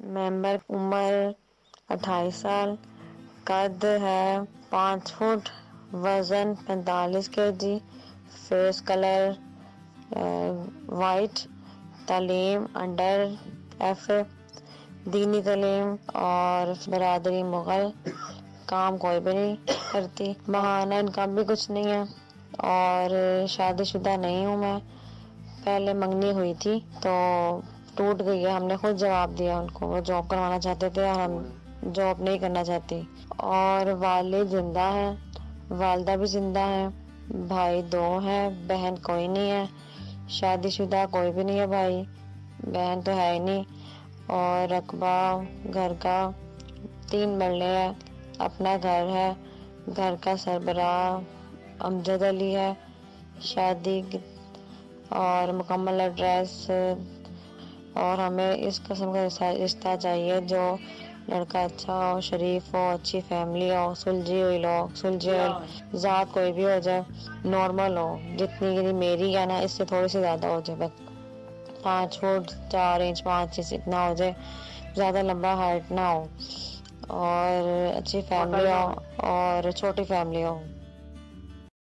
ممبر عمر 28 سال، قد ہے 5 فٹ، وزن 45 kg، فیس کلر وائٹ، تعلیم انڈر ایف، دینی تعلیم اور برادری مغل، کام کوئی بھی نہیں کرتی، ماہانہ انکم بھی کچھ نہیں ہے اور شادی شدہ نہیں ہوں میں۔ پہلے منگنی ہوئی تھی تو ٹوٹ گئی ہے، ہم نے خود جواب دیا ان کو، وہ جاب کروانا چاہتے تھے اور ہم جاب نہیں کرنا چاہتی۔ اور والد زندہ ہے، والدہ بھی زندہ ہے، بھائی 2 ہیں، بہن کوئی نہیں ہے، شادی شدہ کوئی بھی نہیں ہے، بھائی بہن تو ہے ہی نہیں۔ اور رقبہ گھر کا 3 مرلے ہے، اپنا گھر ہے، گھر کا سربراہ امجد علی ہے، شادی اور مکمل ایڈریس، اور ہمیں اس قسم کا رشتہ چاہیے جو لڑکا اچھا ہو، شریف ہو، اچھی فیملی ہو، سلجھی ہوئی ذات کوئی بھی ہو جائے، نارمل ہو، جتنی میری ہے نا اس سے تھوڑی سی زیادہ ہو جائے، بس 5 فٹ 4 انچ 5 انچ اتنا ہو جائے، زیادہ لمبا ہائٹ نہ ہو، اور اچھی فیملی ہو اور چھوٹی فیملی ہو۔